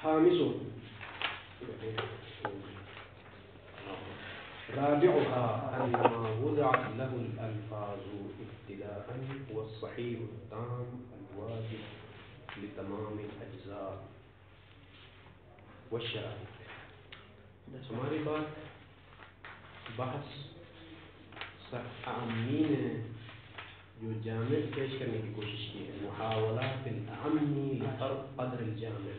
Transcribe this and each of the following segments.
خامس رابعها أن ما وضعت له الألفاظ ابتداء هو الصحيح التام الواجب لتمام الأجزاء والشرائط. ہماری بات بحث اعمی نے جو جامع پیش کرنے کی کوشش کی ہے، محاولات الاعمی لفرق قدر الجامع،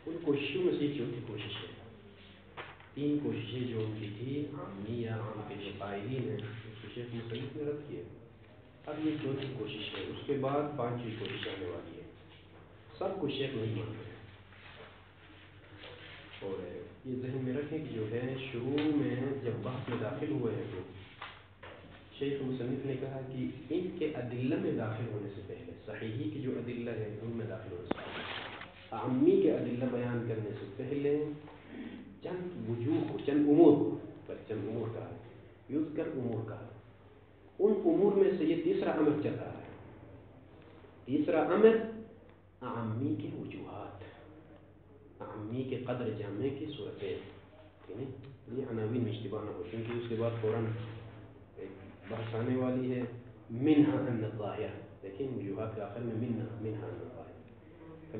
ان کوششوں میں سے ایک چوتھی کوشش ہے. 3 کوششیں جو ان کی تھی عامی یا عام کے جو قائلین ہیں اس کو شیخ مصنف نے رد کیے. اب یہ چوتھی کوشش ہے، اس کے بعد 5ویں کوشش آنے والی ہے. سب کو شیخ نہیں مانتے ہیں، اور یہ ذہن میں رکھیں کہ جو ہے شروع میں جب بحث میں داخل ہوئے ہیں تو شیخ مصنف نے کہا کہ ان کے ادلہ میں داخل ہونے سے پہلے، صحیحی کے جو ادلہ ہیں ان میں داخل ہونے سے پہلے، عامی کے ادلہ بیان کرنے سے پہلے چند وجوہ کو، چند امور کہا ہے، یذکر امور کہا. ان امور میں سے یہ تیسرا امر چل رہا ہے. تیسرا امر عامی کے وجوہات، عامی کے قدر جامع کی صورتیں، یعنی یہ عناوین میں اشتباہ نہ ہو، کیونکہ اس کے بعد فوراً بحث آنے والی ہے منہا ان الظاہر. لیکن وجوہات کے آخر میں منہا ان الظاہر.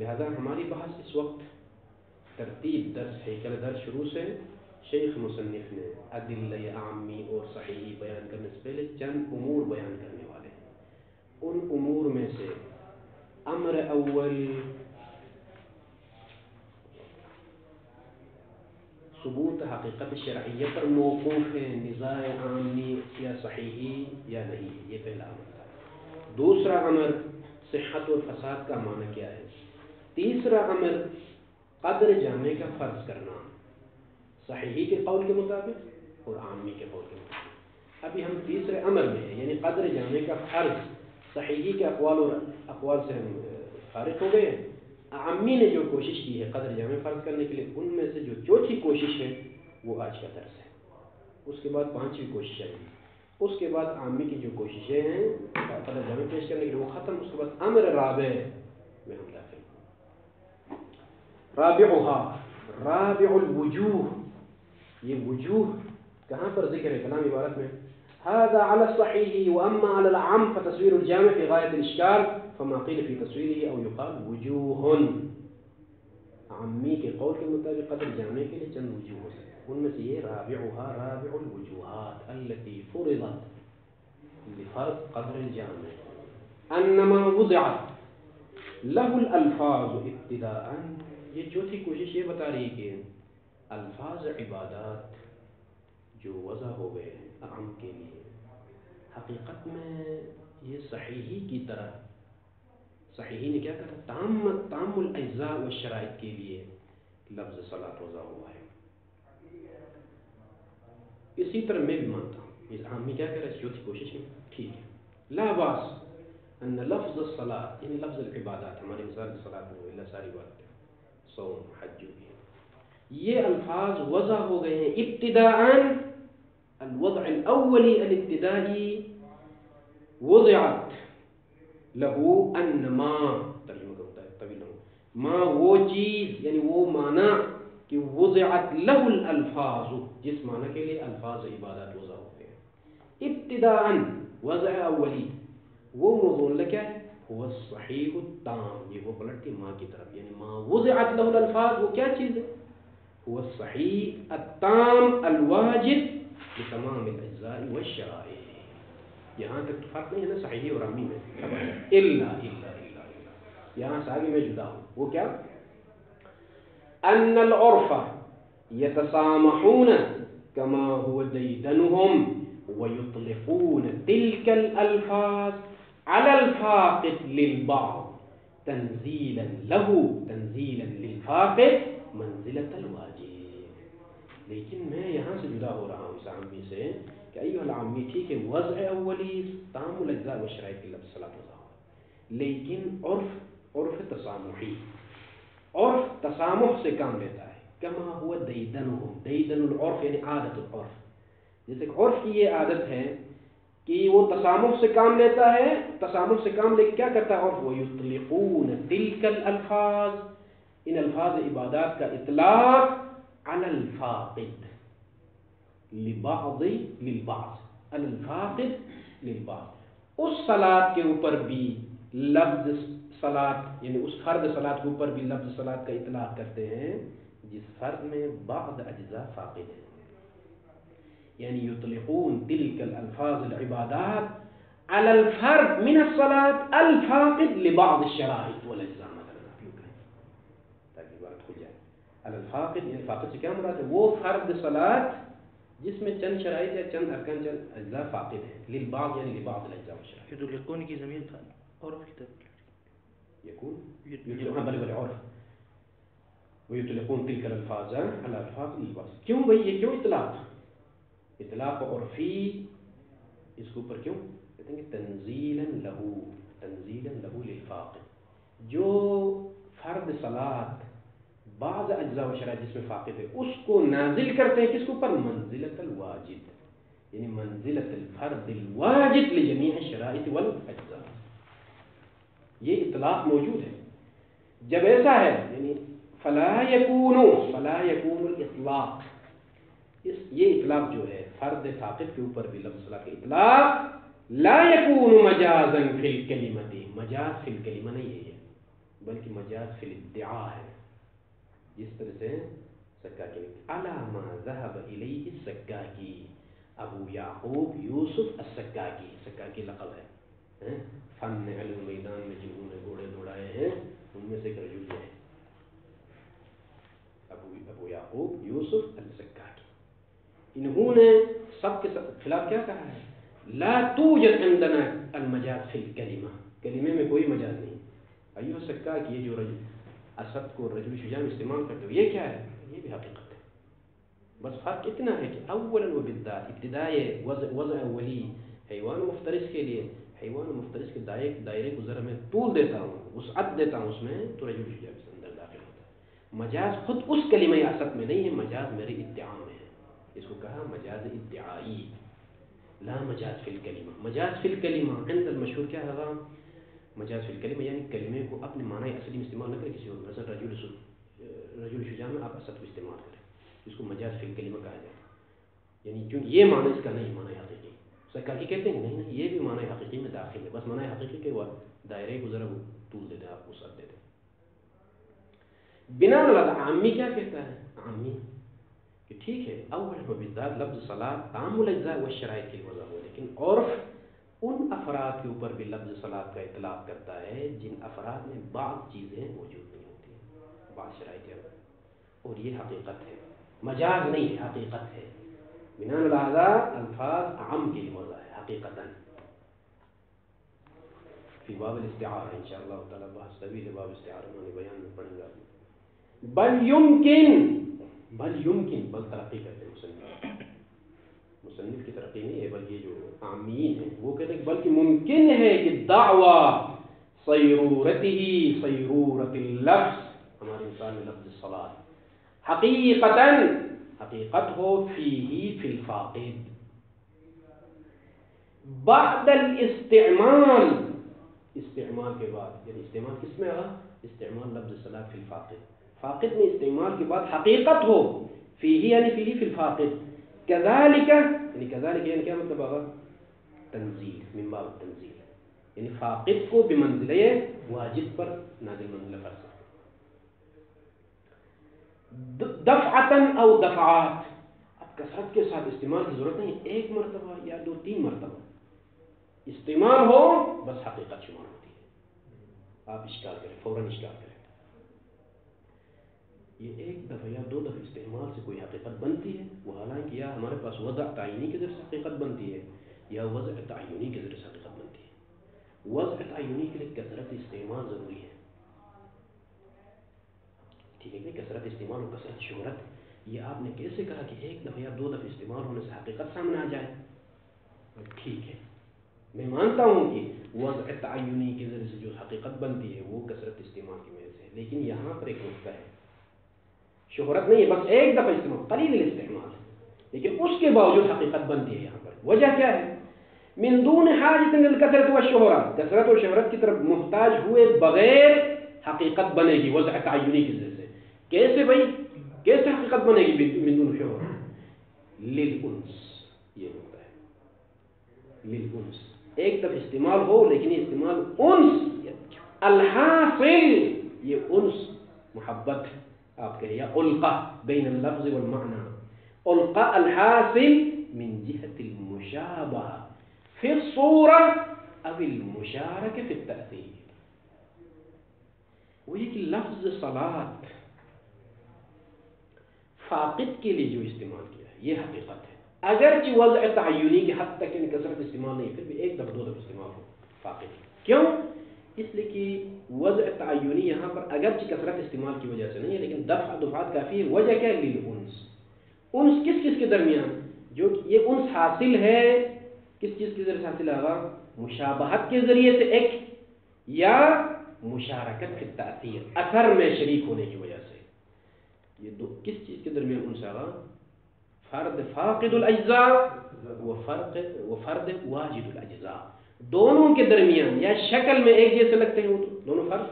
لہذا ہماری بحث اس وقت ترتیب درس ہیکل درس شروع سے شیخ مصنف نے ادلہ عامی اور صحیحی بیان کرنے سے پہلے چند امور بیان کرنے والے ہیں. ان امور میں سے امر اول ثبوت حقیقت شرعیہ پر موقوف ہے، نزاع عامی یا صحیحی یا نہیں، یہ پہلا امر تھا. دوسرا امر صحت اور فساد کا معنی کیا ہے. تیسرا امر قدر جامع کا فرض کرنا، صحیحی کے قول کے مطابق اور عامی کے قول کے مطابق. ابھی ہم تیسرے امر میں ہیں، یعنی قدر جامع کا فرض. صحیحی کے اقوال سے ہم فارغ ہو گئے ہیں. عامی نے جو کوشش کی ہے قدر جامع فرض کرنے کے لیے، ان میں سے جو چوتھی کوشش ہے وہ آج کا درس ہے. اس کے بعد 5ویں کوشش آئے گی. اس کے بعد عامی کی جو کوششیں ہیں قدر جامع پیش کرنے کے لیے وہ ختم. اس کے بعد امر رابع میں ہم داخل ہیں. رابع الوجوہ. یہ وجوہ کہاں پر ذکر ہے کلام عبارت میں؟ هذا على الصحيح واما على العام فتصوير الجامع في غايه الاشكال فما قيل في تصويره او يقال وجوه. عامی کے قول کے مطابق قدر جامع کے لیے چند وجوہ ہیں، ان میں سے یہ رابع الوجوہات التي فرضت لفرض قدر الجامع انما وضعت له الالفاظ ابتداء. یہ چوتھی کوشش یہ بتا رہی کہ الفاظ عبادات جو وضع ہو گئے ہیں عام کے لیے، حقیقت میں یہ صحیحی کی طرح، صحیحی نے کیا کہا، تام الاجزاء والشرائط کے لیے لفظ صلاۃ وضع ہوا ہے. اسی طرح میں بھی مانتا ہوں اس عامی کیا کہہ رہا ہے چوتھی کوشش میں ٹھیک ہے. لا باس ان لفظ الصلاۃ، یعنی لفظ العبادات، ہماری مثال صلاۃ میں اللہ ساری بات ہے، صوم حج جو بھی ہے، یہ الفاظ وضع ہو گئے ہیں ابتداءً. الوضع الاولی الابتدائی وضعت له ان ما، ترجمہ کرتا ہے طویل ہو، ما وہ چیز یعنی وہ معنی کہ وضعت له الالفاظ، جس معنی کے لیے الفاظ عبادات وضع ہو گئے ابتداءً، وضع اولی. وہ موضوع کیا ہے؟ هو الصحیح التام. یہ وہ پلٹتی ماں کی طرف، یعنی ما وضعت له الالفاظ وہ کیا چیز ہے؟ هو الصحیح التام الواجب لتمام الاجزاء والشرائط. یہاں تک تو فرق نہیں ہے نا صحیحی اور عامی میں. الا یہاں سے آگے میں جدا ہوں. وہ کیا؟ ان العرف يتسامحون كما هو ديدنهم ويطلقون تلك الالفاظ على الفاقد للبعض تنزيلا للفاقد منزلة الواجب. لیکن میں یہاں سے جدا ہو رہا ہوں اس عامی سے کہ ایوہ العامی ٹھیک ہے وضع اولی تام الاجزاء والشرائط کی لفظ صلاۃ وضع ہوا، لیکن عرف تسامحی، عرف تسامح سے کام لیتا ہے. کما ہوا دیدن العرف یعنی عادت العرف. جیسے کہ عرف کی یہ عادت ہے کہ وہ تسامح سے کام لیتا ہے، تسامح سے کام لے کے کیا کرتا ہے؟ اور وَيُطْلِقُونَ تِلْكَ الْأَلْفَاظ، ان الفاظ عبادات کا اطلاق علی الفاقد لبعض للبعض، علی الفاقد للبعض، اس صلاۃ کے اوپر بھی لفظ صلاۃ یعنی اس فرد صلاۃ کے اوپر بھی لفظ صلاۃ کا اطلاق کرتے ہیں جس فرد میں بعض اجزاء فاقد ہیں، یعنی یطلقون تلک الالفاظ العبادات علی الفرد من الصلاۃ الفاقد لبعض الشرائط والاجزاء، مثلا آپ یوں کہیں تاکہ بات ہو جائے. علی الفاقد یعنی فاقد سے کیا مراد ہے؟ وہ فرد صلاۃ جس میں چند شرائط یا چند ارکان چند اجزاء فاقد ہیں، للبعض یعنی لبعض الاجزاء والشرائط. یطلقون کی ضمیر عرف کی طرف یکون یطلقون بل بالعرف ویطلقون تلک الالفاظ علی الفاظ للبعض. کیوں بھئی یہ کیوں اطلاق؟ اطلاق عرفی اس کے اوپر کیوں کہتے ہیں کہ تنزیلا لہو، تنزیلا لہو للفاقد، جو فرد صلاۃ بعض اجزاء و شرائط جس میں فاقد ہے اس کو نازل کرتے ہیں کس کے اوپر؟ منزلت الواجب، یعنی منزلت الفرد الواجب لجمیع الشرائط والاجزاء. یہ اطلاق موجود ہے. جب ایسا ہے یعنی فلا یکون الاطلاق، یہ اطلاق جو ہے فرد فاقد کے اوپر بھی لفظ صلاۃ کا اطلاق لا یکون مجازا فی الکلمۃ، مجاز فی الکلمہ نہیں ہے یہ، بلکہ مجاز فی الادعاء ہے. جس طرح سے سکاکی علی ما ذهب الیہ السکاکی، ابو یعقوب یوسف السکاکی، سکاکی لقب ہے، فن علم میدان میں جنہوں نے گھوڑے دوڑائے ہیں ان میں سے ایک رجل ہے ابو یعقوب یوسف السکاکی. انہوں نے سب کے خلاف کیا کہا ہے؟ لا توجد عندنا المجاز فی الکلمہ، کلمے میں کوئی مجاز نہیں. ایوہ السکاکی، یہ جو رجل اسد کو رجل شجاع میں استعمال کرتے ہو یہ کیا ہے؟ یہ بھی حقیقت ہے. بس فرق اتنا ہے کہ اولا و بالذات ابتدائی وضع اولی حیوان مفترس کے لیے، حیوان مفترس کے دائرے کو ذرا میں طول دیتا ہوں، وسعت دیتا ہوں اس میں، تو رجل شجاع کے اندر داخل ہوتا ہے. مجاز خود اس کلمہ اسد میں نہیں ہے، مجاز میرے ادعا میں ہے. اس کو کہا مجاز ادعائی، لا مجاز فی الکلمہ. مجاز فی الکلمہ عند المشہور کیا ہے؟ مجاز فی الکلمہ یعنی کلمے کو اپنے معنی اصلی میں استعمال نہ کرے کسی اور، مثلا رجل شجاع میں آپ اسد کو استعمال کریں، اس کو مجاز فی الکلمہ کہا جائے. یعنی کیونکہ یہ معنی اس کا نہیں معنی حقیقی. سکاکی کہتے ہیں نہیں یہ بھی معنی حقیقی میں داخل ہے، بس معنی حقیقی کے وہ دائرے کو ذرا طول دیتے ہیں، آپ کو ساتھ دیتے ہیں. بنا لفظ عامی کیا کہتا ہے؟ عامی کہ ٹھیک ہے اول و بالذات لفظ صلاۃ عام الاجزاء والشرائط کی وضع ہو، لیکن عرف ان افراد کے اوپر بھی لفظ صلاۃ کا اطلاق کرتا ہے جن افراد میں بعض چیزیں موجود نہیں ہوتی، بعض شرائط ہے، اور یہ حقیقت ہے، مجاز نہیں ہے، حقیقت ہے. بنا لہذا الفاظ عام کی وضع ہے حقیقتاً. فی باب الاستعارہ انشاءاللہ تعالی بحث طویل ہے، باب استعارہ میں بیان میں پڑھیں گا. بل یمکن بل ترقی کرتے ہیں مصنف کی ترقی نہیں ہے، بلکہ جو عامین ہیں وہ کہتے ہیں کہ بلکہ ممکن ہے کہ دعوی صیرورتہ صیرورت اللفظ، ہمارے مثال میں لفظ صلاۃ حقیقتاً حقیقت ہو فیہ فی الفاقد بعد الاستعمال، استعمال کے بعد، یعنی استعمال کس میں آگا؟ استعمال لفظ صلاۃ فی الفاقد، فاقد میں استعمال کے بعد حقیقت ہو فیہ یعنی فیہ فی الفاقد. کذالک یعنی کذالک یعنی کیا مطلب آگا؟ تنزیل، من باب التنزیل، یعنی فاقد کو بمنزلہ واجب پر نازل منزلہ فرض. دفعتاً او دفعات، اب کثرت کے ساتھ استعمال کی ضرورت نہیں، ایک مرتبہ یا دو تین مرتبہ استعمال ہو بس حقیقت شمار ہوتی ہے. آپ اشکال کریں، فوراً اشکال کریں. یہ ایک دفعہ یا دو دفعہ استعمال سے کوئی حقیقت بنتی ہے، وہ حالانکہ یا ہمارے پاس وضع تعینی کے ذریعے سے حقیقت بنتی ہے یا وضع تعینی کے ذریعے سے حقیقت بنتی ہے. وضع تعینی کے لیے کثرت استعمال ضروری ہے، ٹھیک ہے کہ کثرت استعمال اور کثرت شہرت، یہ آپ نے کیسے کہا کہ ایک دفعہ یا دو دفعہ استعمال ہونے سے حقیقت سامنے آ جائے؟ ٹھیک ہے میں مانتا ہوں کہ وضع تعینی کے ذریعے سے جو حقیقت بنتی ہے وہ کثرت استعمال کی وجہ سے، لیکن یہاں پر ایک نقطہ ہے، شہرت نہیں ہے، بس ایک دفعہ استعمال قلیل الاستعمال، لیکن اس کے باوجود حقیقت بنتی ہے. یہاں پر وجہ کیا ہے؟ من دون حاجت للکثرت والشہرت، کثرت اور شہرت کی طرف محتاج ہوئے بغیر حقیقت بنے گی وضع تعینی کی ذریعے سے. کیسے بھائی، کیسے حقیقت بنے گی من دون شہرت؟ للانس، یہ ہوتا ہے للانس. ایک طرف استعمال ہو لیکن یہ استعمال انس الحاصل، یہ انس محبت آپ کہے یا القا بین اللفظ والمعنى، القا الحاصل من جهة المشابهة في الصورة او المشاركة في التأثير. وہ یہ کہ لفظ صلاة فاقد کے لیے جو استعمال کیا ہے یہ حقیقت ہے، اگرچہ وضع تعینی کی حد تک ان کثرت استعمال نہیں، پھر بھی ایک دفعہ دو دفعہ استعمال ہو فاقد. کیوں؟ اس لیے کہ وضع تعینی یہاں پر اگرچہ کثرت استعمال کی وجہ سے نہیں ہے لیکن دفعات کافی ہے. وجہ کیا ہے؟ للانس. انس کس کس کے درمیان؟ جو یہ انس حاصل ہے کس چیز کے ذریعے سے حاصل ہوگا؟ مشابہت کے ذریعے سے ایک، یا مشارکت فی التأثیر اثر میں شریک ہونے کی وجہ سے. یہ دو کس چیز کے درمیان انس آگا؟ فرد فاقد الاجزاء و فرد واجد الاجزاء، دونوں کے درمیان. یا شکل میں ایک جیسے لگتے ہیں وہ دونوں فرد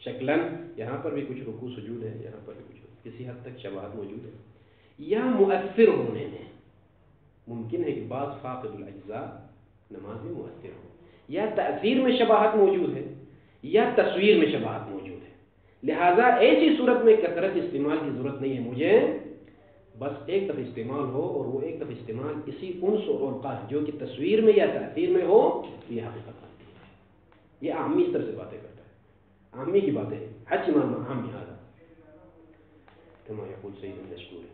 شکلاً، یہاں پر بھی کچھ رکوع سجود ہے، یہاں پر بھی کچھ کسی حد تک شباہت موجود ہے. یا مؤثر ہونے میں ممکن ہے کہ بعض فاقد الاجزاء نماز میں مؤثر ہو، یا تأثیر میں شباہت موجود ہے یا تصویر میں شباہت موجود ہے. لہٰذا ایسی صورت میں کثرت استعمال کی ضرورت نہیں ہے مجھے، بس ایک دفعہ استعمال ہو اور وہ ایک دفعہ استعمال اسی انس اور القا جو کہ تصویر میں یا تأثیر میں ہو، یہ حقیقت آتی ہے. یہ عامی اس طرح سے باتیں کرتا ہے، عامی کی باتیں ہیں. حج امام عامی حالا کما یقول سید المشکور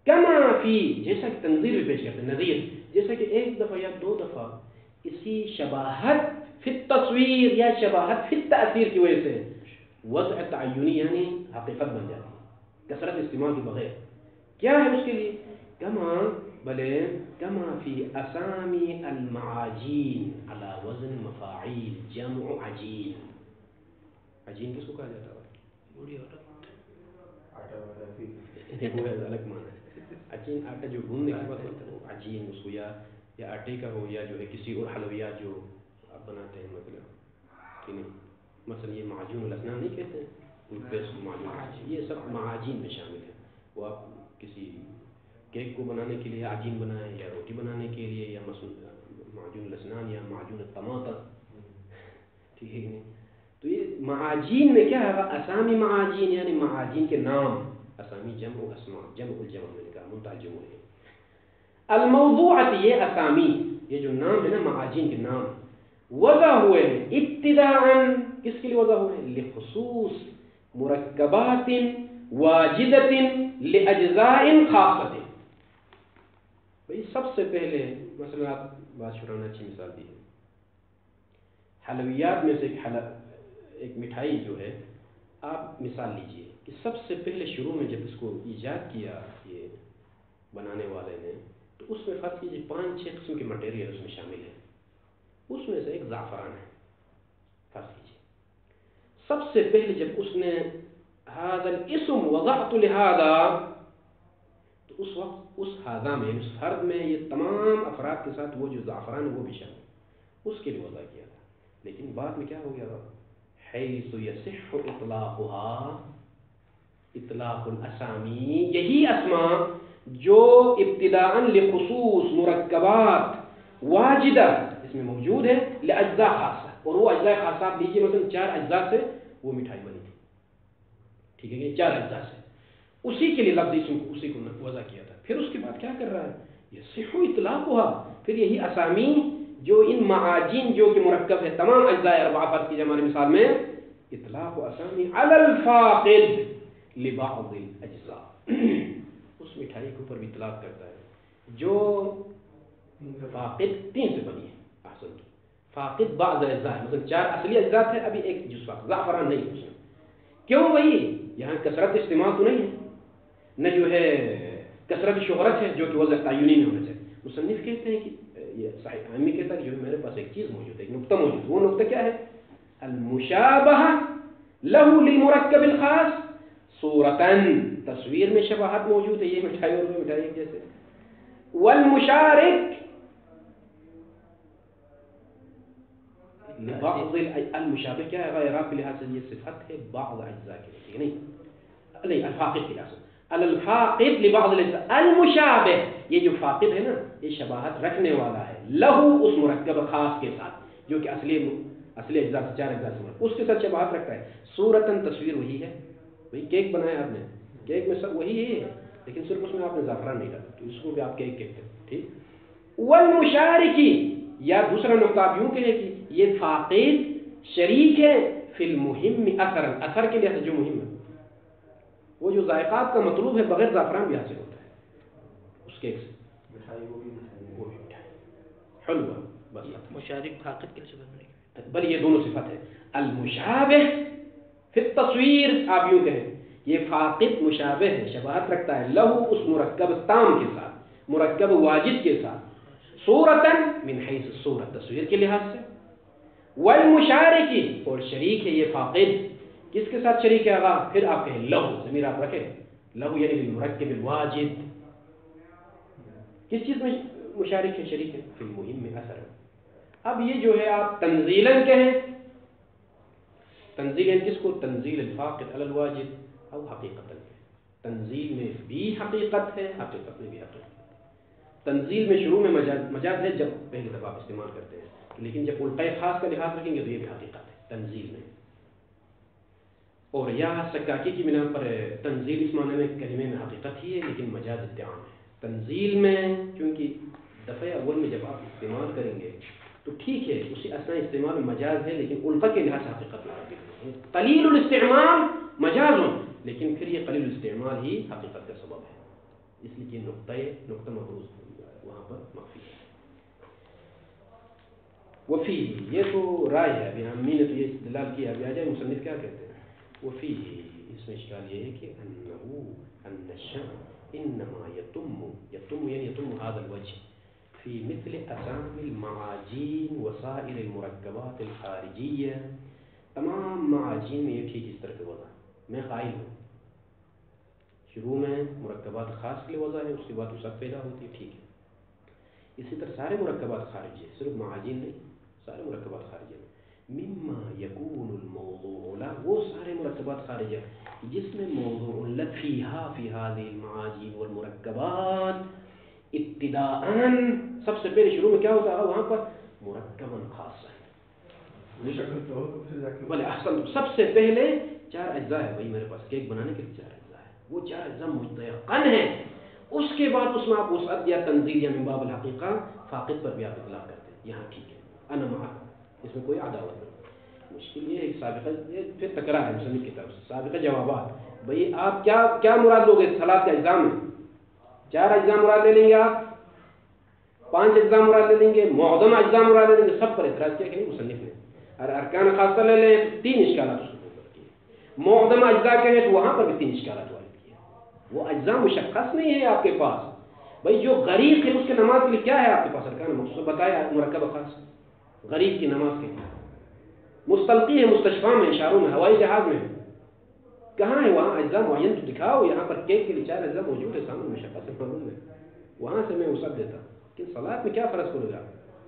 کما فی، جیسا کہ تنظیر بھی پیش کرتے ہیں نظیر، جیسا کہ ایک دفعہ یا دو دفعہ اسی شباہت فی التصویر یا شباہت فی التأثیر کی وجہ سے وضع تعینی یعنی حقیقت بن جاتی ہے کثرت استعمال کے بغیر. کیا ہے اس کے لیے؟ کما بلے کما فی اسامی المعاجین علی وزن مفاعیل جمع عجین. عجین کس کو کہا جاتا ہے؟ وہ الگ معنی ہے. عجین آٹا جو گھومنے کے بعد ہوتا ہے وہ عجین اس کو، یا آٹے کا ہو یا جو ہے کسی اور حلویات جو آپ بناتے ہیں مطلب کہ نہیں، مثلا یہ معجون الاسنان نہیں کہتے ہیں، پیسٹ معجون، یہ سب معاجین میں شامل ہے. وہ آپ کسی کیک کو بنانے کے لیے عجین بنائیں یا روٹی بنانے کے لیے، یا مثلا معجون الاسنان یا معجون الطماطم، ٹھیک ہے نہیں. تو یہ معاجین میں کیا ہے؟ اسامی معاجین یعنی معاجین کے نام. اسامی جمع و اسماء، جمع الجمع میں نے کہا منتہا الجمع ہے. الموضوعات یہ اسامی، یہ جو نام ہے نا معاجین کے نام، وضع ہوئے ہیں ابتداءً، کس کے لیے وضع ہوئے ہیں؟ لخصوص مرکبات واجدۃ لاجزاء خاصۃ. بھئی سب سے پہلے مثلا آپ بات شرانہ اچھی مثال دی ہے، حلویات میں سے ایک مٹھائی جو ہے، آپ مثال لیجئے کہ سب سے پہلے شروع میں جب اس کو ایجاد کیا یہ بنانے والے نے، تو اس میں فرض کیجیے 5-6 قسم کے مٹیریل اس میں شامل ہیں. اس میں سے ایک زعفران ہے فرض کیجیے. سب سے پہلے جب اس نے هذا الاسم وضعت لهذا، تو اس وقت اس هذا میں اس فرد میں یہ تمام افراد کے ساتھ وہ جو زعفران ہے وہ بھی شامل، اس کے لیے وضع کیا تھا. لیکن بعد میں کیا ہو گیا؟ حیث یصح اطلاقها اطلاق الاسامی، یہی اسماء جو ابتداءً لخصوص مرکبات واجدہ اس میں موجود ہے لاجزاء خاصہ، اور وہ اجزاء خاصہ آپ لیجیے مثلا 4 اجزاء سے وہ مٹھائی بنی تھی، ٹھیک ہے کہ 4 اجزاء سے، اسی کے لیے لفظ اسم کو اسی کو وضع کیا تھا. پھر اس کے بعد کیا کر رہا ہے؟ یصح اطلاقها، پھر یہی اسامی جو ان معاجین جو کہ مرکب ہے تمام اجزاء 4 فرض کی ہماری مثال میں، اطلاق اسامی علی الفاقد لبعض الاجزاء، اس مٹھائی کے اوپر بھی اطلاق کرتا ہے جو فاقد 3 سے بنی ہے. احسن، فاقد بعض اجزاء، مثلا 4 اصلی اجزاء تھے، ابھی ایک جزء فاقد، زعفران نہیں اس میں. کیوں بھائی؟ یہاں کثرت استعمال تو نہیں ہے، نہ جو ہے کثرت شہرت ہے جو کہ وضع تعینی میں ہونا چاہیے. مصنف کہتے ہیں کہ یہ صحیح عامی کہتا ہے کہ جو میرے پاس ایک چیز موجود ہے، ایک نقطہ موجود ہے. وہ نقطہ کیا ہے؟ المشابہہ لہ للمرکب الخاص صورتاً، تصویر میں شباہت موجود ہے، یہ مٹھائی اور وہ مٹھائی ایک جیسے. والمشارك لبعض المشابه کیا ہے اعراب کے لحاظ سے یہ صفت ہے بعض اجزاء کے لیے، ٹھیک نہیں الفاقد کے لحاظ سے الفاقد لبعض الاجزاء المشابه، یہ جو فاقد ہے نا یہ شباہت رکھنے والا ہے لہو اس مرکب خاص کے ساتھ جو کہ اصلی اجزاء سے 4 اجزاء سے اس کے ساتھ شباہت رکھتا ہے. صورتاً تصویر وہی ہے، وہی کیک بنایا آپ نے، کیک میں سب وہی ہے لیکن صرف اس میں آپ نے زعفران نہیں ڈالا تو اس کو بھی آپ کیک کہتے ہیں، ٹھیک. والمشارکی یا دوسرا نقطہ آپ یوں کہیں کہ یہ فاقد شریک ہے فی المہم اثر کے لحاظ سے جو مہم ہے، وہ جو ذائقات کا مطلوب ہے بغیر زعفران بھی حاصل ہوتا ہے اس کیک سے. مٹھائی وہ بھی حلوہ بس مشارک فاقد کے سبب بل یہ دونوں صفت ہے. المشابہ فی التصویر آپ یوں کہیں یہ فاقد مشابہ ہے، شباہت رکھتا ہے لہو اس مرکب تام کے ساتھ، مرکب واجد کے ساتھ، صورتاً من حیث صورت تصویر کے لحاظ سے، والمشارکی اور شریک ہے یہ فاقد کس کے ساتھ شریک ہے آغا، پھر آپ کہیں لہو، ضمیر آپ رکھیں لہو یعنی بالمرکب الواجد، کس چیز میں مشارک ہے شریک ہے فی المہم میں اثر. اب یہ جو ہے آپ تنزیلاً کہیں، تنزیل کس کو، تنزیل الفاقد علی الواجد او حقیقتاً، تنزیل میں بھی حقیقت ہے حقیقت میں بھی حقیقت. تنزیل میں شروع میں مجاز ہے جب پہلی دفعہ آپ استعمال کرتے ہیں، لیکن جب القاء خاص کا لحاظ رکھیں گے تو یہ بھی حقیقت ہے تنزیل میں. اور یا سکاکی کی بنا پر تنزیل اس معنی میں کلمے میں حقیقت ہی ہے لیکن مجاز ادعام ہے. تنزیل میں کیونکہ دفعہ اول میں جب آپ استعمال کریں گے تو ٹھیک ہے اسی اثناء استعمال مجاز ہے لیکن القاء کے لحاظ سے حقیقت ہے. قلیل الاستعمال مجاز لیکن پھر یہ قلیل الاستعمال ہی حقیقت کا سبب ہے، اس لیے نقطہ محروز وہاں پر مخفی ہے. وفی یہ تو رائے ہے، ابھی ہم نے تو یہ استدلال کیا، ابھی آ جائے مصنف کیا کہتے ہیں. وفی اس میں اشکال یہ ہے کہ ان الشمع انما یتم یعنی یتم هذا الوجه في مثل اسامي المعاجین وسائر المرکبات الخارجیہ. تمام معاجین میں یہ ٹھیک اس طرح کے وضع میں قائل ہوں، شروع میں مرکبات خاص کے لیے وضع ہے، اس کے بعد وسعت پیدا ہوتی ہے، ٹھیک ہے. اسی طرح سارے مرکبات خارجی ہیں، صرف معاجین نہیں، سارے مرکبات خارجی ہیں. مما یکون الموضوع له، وہ سارے مرکبات خارجی ہیں جس میں موضوع لہ فیہا فی هذه المعاجین والمرکبات ابتداءً سب سے پہلے شروع میں کیا ہوتا ہے وہاں پر مرکباً خاصا، بلے احسن سب سے پہلے 4 اجزاء ہے. بھائی میرے پاس کیک بنانے کے لیے 4 اجزاء ہے، وہ 4 اجزاء متيقن ہیں، اس کے بعد اس میں آپ وسعت یا تنزیل یا من باب الحقیقہ فاقد پر بھی آپ اطلاق کرتے ہیں. یہاں ٹھیک ہے انا معک، اس میں کوئی عداوت نہیں. مشکل یہ ہے سابقہ یہ پھر تکرار ہے مصنف کی طرف سے سابقہ جوابات. بھئی آپ کیا مراد لوگے صلاۃ کا اجزاء میں 4 اجزاء مراد لے لیں گے، آپ 5 اجزاء مراد لے لیں گے، معظم اجزاء مراد لے لیں گے. سب پر اعتراض کیا کہ نہیں مصنف نے. اور ارکان خاصہ لے لیں تو 3 اشکالات اس کے اوپر کیے، معظم اجزاء کہیں تو وہاں پر بھی 3 اشکالات والے کیے. وہ اجزاء مشخص نہیں ہے آپ کے پاس. بھائی جو غریب ہے اس کے نماز کے لیے کیا ہے آپ کے پاس ارکان مخصوص بتایا مرکب خاص. غریب کی نماز کے لیے مستلقی ہے، مستشفیٰ میں، اشاروں میں، ہوائی جہاز میں، کہاں ہے وہاں اجزاء معین تو دکھاؤ. یہاں پر کیک کے لیے 4 اجزاء موجود ہے سامنے مشخص سے معلوم ہے، وہاں سے میں وسعت دیتا ہوں. کہ صلاۃ میں کیا فرض کرے گا،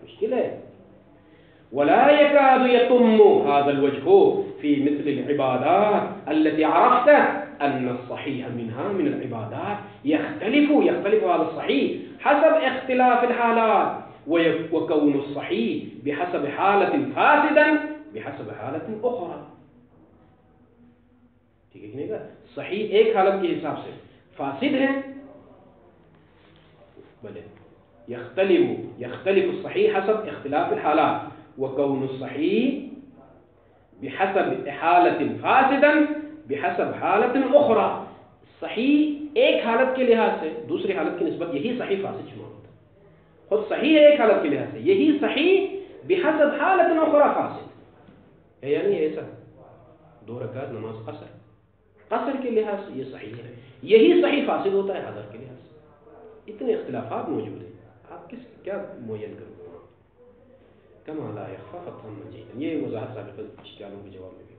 مشکل ہے. ولا يكاد يتم هذا الوجه في مثل العبادات التي عرفت ان الصحيح منها من العبادات يختلف هذا الصحيح حسب اختلاف الحالات وكون الصحيح بحسب حالة فاسدا بحسب حالة اخرى. ٹھیک ہے کہ صحیح ایک حالت کے حساب سے فاسد ہے، بلے يختلف الصحيح حسب اختلاف الحالات وكون الصحيح بحسب حالة فاسدا بحسب حالة اخرى. صحیح ایک حالت کے لحاظ سے دوسری حالت کی نسبت یہی صحیح فاسد شمار ہوتا ہے. خود صحیح ہے ایک حالت کے لحاظ سے، یہی صحیح بحسب حالت اخرى فاسد ہے. یعنی ایسا 2 رکعت نماز قصر کے لحاظ سے یہ صحیح ہے، یہی صحیح فاسد ہوتا ہے حضر کے لحاظ سے. اتنے اختلافات موجود ہیں، آپ کیا معین کرو گے. کما لا يخفى فتحا مجيدا، یہ وضاحت سابقہ اشکالوں کے جواب میں بھی.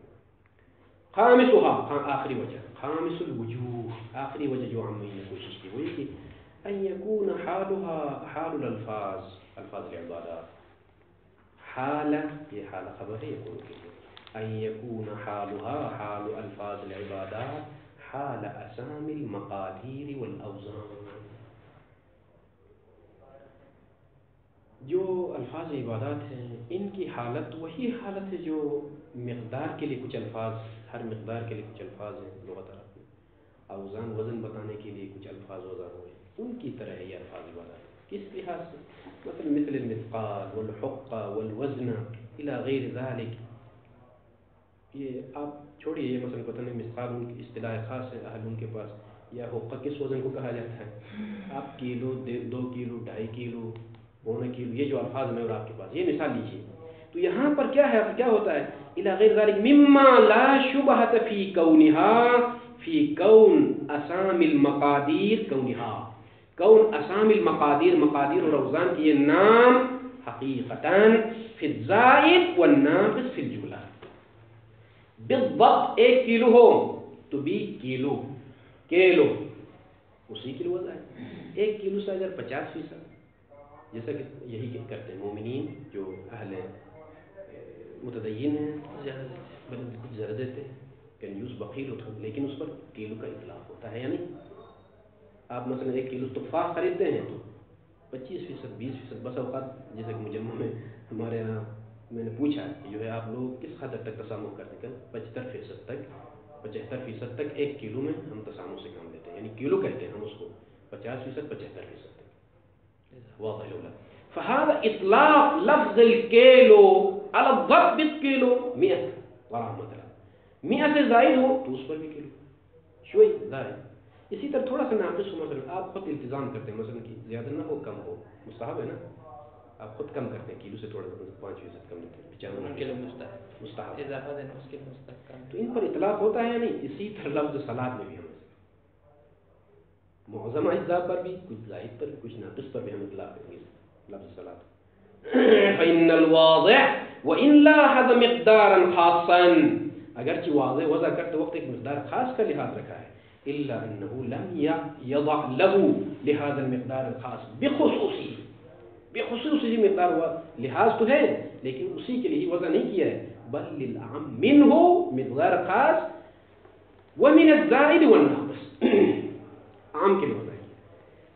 خامسها آخری وجہ، خامس الوجوہ، آخری وجہ جو ہم نے کوشش کی وہی کہ أن يكون حالها حال الألفاظ ألفاظ العبادات حال یہ حال خبر ہے يكون كده أن يكون حالها حال ألفاظ العبادات حال أسامي المقادير والأوزان. جو الفاظ عبادات ہیں ان کی حالت وہی حالت ہے جو مقدار کے لیے کچھ الفاظ، ہر مقدار کے لیے کچھ الفاظ ہیں لغت عرب میں، اوزان وزن بتانے کے لیے کچھ الفاظ وزن ہوئے، ان کی طرح ہے یہ الفاظ عبادات. کس لحاظ سے؟ مثلا مثل المثقال والحقہ والوزن الى غیر ذلك. یہ آپ چھوڑیے، یہ مثلا پتہ نہیں مثقال ان کی اصطلاح خاص ہے اہل ان کے پاس، یا حقہ کس وزن کو کہا جاتا ہے؟ آپ کلو، 2 کلو، 2.5 کلو، 1 کلو، یہ جو الفاظ میں اور آپ کے پاس، یہ مثال لیجیے. تو یہاں پر کیا ہے، کیا ہوتا ہے؟ الى غیر ذلك مما لا شبهة في كونها في كون اسامي المقادير كونها کون اسامي المقادير، مقادیر اور اوزان کی یہ نام حقیقتاً فی الزائد والناقص فی الجملہ. بالضبط 1 کلو ہو تو بھی کلو، کیلو اسی کلو وزن ہے. 1 کلو سے اگر 50%، جیسا کہ یہی کرتے ہیں مومنین جو اہل متدین ہیں، کچھ زیادہ دیتے ہیں، کنجوس بخیل ہوتا ہے، لیکن اس پر کلو کا اطلاق ہوتا ہے. یعنی آپ مثلا 1 کلو تفاح خریدتے ہیں تو 25%، 20%، بس اوقات جیسے کہ مجمع میں ہمارے یہاں میں نے پوچھا کہ جو ہے آپ لوگ کس حد تک تسامح کرتے ہیں؟ 75% تک 1 کلو میں ہم تسامح سے کام لیتے ہیں، یعنی کلو کہتے ہیں ہم اس کو، 50%، 75% تک. واضح لولا. فهذا اطلاق لفظ الكيلو على الضبط بالكيلو 100 ورا مثلا 100 سے زائد ہو تو اس پر بھی کلو شوئی زائد. اسی طرح تھوڑا سا ناقص ہو، مثلا آپ خود التزام کرتے ہیں مثلا کہ زیادہ نہ ہو کم ہو، مستحب ہے نا، آپ خود کم کرتے ہیں، کلو سے تھوڑا 5% کم لیتے ہیں، 95 کلو مستحب اضافہ دینا اس کے مستحب. تو ان پر اطلاق ہوتا ہے یا نہیں؟ اسی طرح لفظ صلاۃ میں بھی ہم معظم اجزاء پر بھی، کچھ زائد پر بھی، کچھ ناقص پر بھی ہم اطلاق دیں گے لفظ صلاۃ. فإن الواضح وإن لاحظ مقدارا خاصا، اگرچہ واضح وضع کرتے وقت ایک مقدار خاص کا لحاظ رکھا ہے، إلا أنه لم يضع له لهذا المقدار الخاص بخصوصی مقدار ہوا، لحاظ تو ہے لیکن اسی کے لیے وضع نہیں کیا ہے، بل للعام منه مقدار خاص ومن الزائد والناقص عام کے لیے وضع کیا.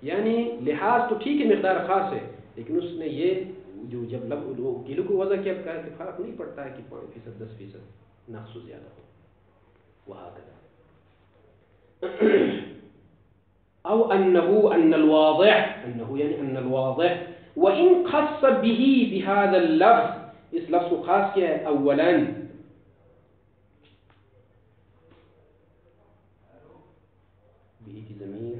یعنی لحاظ تو ٹھیک ہے مقدار خاص ہے، لیکن اس نے یہ جو جب کلو کو وضع کیا کہا کہ فرق نہیں پڑتا ہے کہ 5%، 10% نقص زیادہ ہو. وهكذا او ان الواضح، انه يعني ان الواضح وان خص به بهذا اللفظ، اس لفظ کو خاص کیا ہے اولا به کی ضمیر،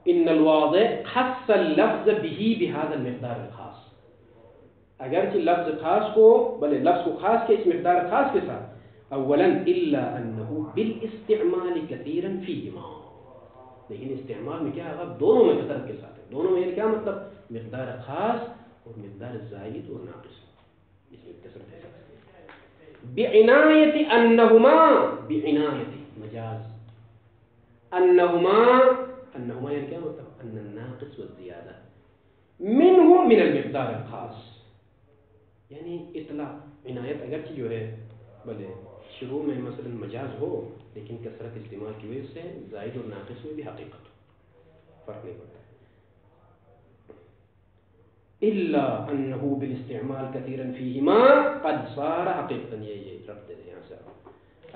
ان الواضح خص اللفظ به بهذا المقدار الخاص، اگرچہ لفظ خاص کو، بلے لفظ کو خاص کیا اس مقدار خاص کے ساتھ، اولا الا انه بالاستعمال كثيرا فيهما، لیکن استعمال میں کیا ہے، دونوں میں کثرت کے ساتھ ہے. دونوں میں کیا مطلب؟ مقدار خاص اور مقدار زائد اور ناقص، اس میں کثرت ہے. بعنایت انہما، بعنایت مجاز، انہما یعنی کیا مطلب؟ ان الناقص والزیادہ منه من المقدار الخاص، یعنی اطلاع عنایت اگرچہ جو ہے بلے شروع میں مثلا مجاز ہو، لیکن کثرت استعمال کی وجہ سے زائد اور ناقص میں بھی حقیقت ہو، فرق نہیں پڑتا. الا انه بالاستعمال كثيرا فيهما قد صار حقیقتا، یہ ربط ہے یہاں سے،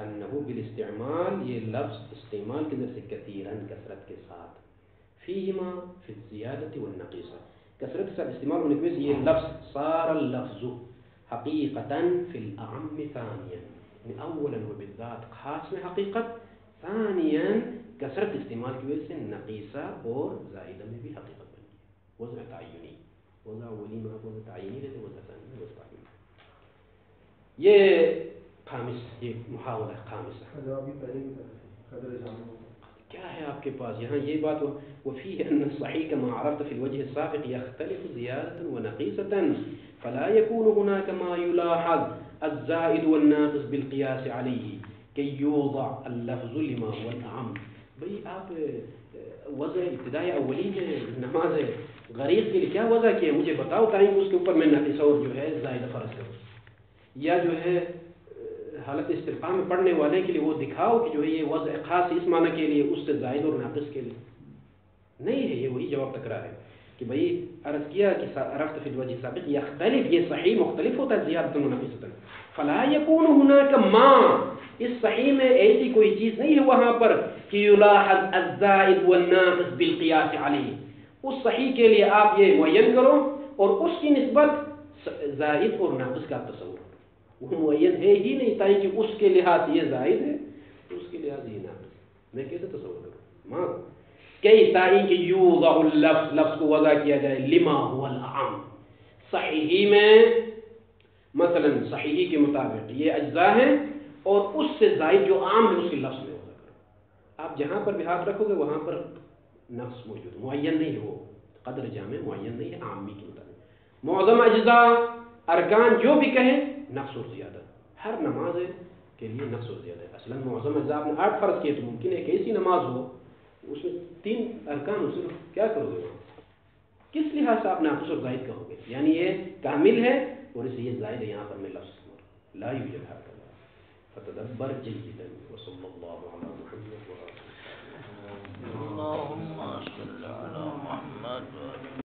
انه بالاستعمال یہ لفظ استعمال کی وجہ سے كثيرا کثرت کے ساتھ، فيهما في الزيادة والنقيصة، کثرت کے ساتھ استعمال ہونے کی وجہ سے یہ لفظ صار اللفظ حقیقتا في الاعم ثانيا، یعنی اولا و بالذات خاص میں حقیقت، ثانیا کثرت استعمال کی وجہ سے نقیصہ اور زائدہ میں بھی حقیقت بن گئی. وضع تعینی، وضع اولی میں آپ وضع تعینی لیتے، وضع ثانی میں وضع تعینی. یہ خامس، یہ محاولہ خامسہ کیا ہے آپ کے پاس یہاں یہ بات، وفيه ان الصحيح كما عرفت في الوجه السابق يختلف زيادة ونقيصة، فلا يكون هناك ما يلاحظ الزائد والناقص بالقياس عليه كي يوضع اللفظ لما هو الأعم. بھئی آپ وضع ابتدائی اولین ہے نماز غریب کے لیے کیا وضع کی ہے مجھے بتاؤ تاکہ اس کے اوپر میں نقص اور جو ہے زائد فرض کروں، یا جو ہے حالت استرفاع میں پڑھنے والے کے لیے وہ دکھاؤ کہ جو ہے یہ وضع خاص اس معنی کے لیے اس سے زائد اور ناقص کے لیے نہیں ہے۔ یہ وہی جواب تکرار ہے کہ بھئی عرض کیا کہ عرفت فی الوجہ سابق یختلف، یہ صحیح مختلف ہوتا ہے زیادۃ و ناقصۃ، فلا یکون ہناک ما، اس صحیح میں ایسی کوئی چیز نہیں ہے وہاں پر کہ یلاحظ الزائد والناقص بالقیاس علیہ، اس صحیح کے لیے آپ یہ معین کرو اور اس کی نسبت زائد اور ناقص کا تصور کرو، وہ معین ہے ہی نہیں تاکہ اس کے لحاظ یہ زائد ہے اس کے لحاظ یہ ناقص، میں کیسے تصور کروں؟ ماں کئی تائی کہ یوضع اللفظ، لفظ کو وضع کیا جائے لما هو الاعم، صحیحی میں مثلا صحیحی کے مطابق یہ اجزاء ہیں اور اس سے زائد جو عام ہے اس کے لفظ میں وضع کرو، آپ جہاں پر بھی ہاتھ رکھو گے وہاں پر نفس موجود، معین نہیں ہو، قدر جامع معین نہیں ہے عامی کے مطابق، معظم اجزاء ارکان جو بھی کہیں نفس اور زیادہ، ہر نماز کے لیے نفس اور زیادہ ہے، اصلا معظم اجزاء آپ نے 8 فرض کیے تو ممکن ہے کہ ایسی نماز ہو اس میں 3 ارکان صرف، کیا کرو گے وہاں؟ کس لحاظ سے آپ ناقص اور زائد کہو گے؟ یعنی یہ کامل ہے اور اس لیے زائد ہے، یہاں پر میں لفظ لا یوجد هذا، فتدبر جیدا وصلی اللہ علی محمد وآلہ اللهم صل على محمد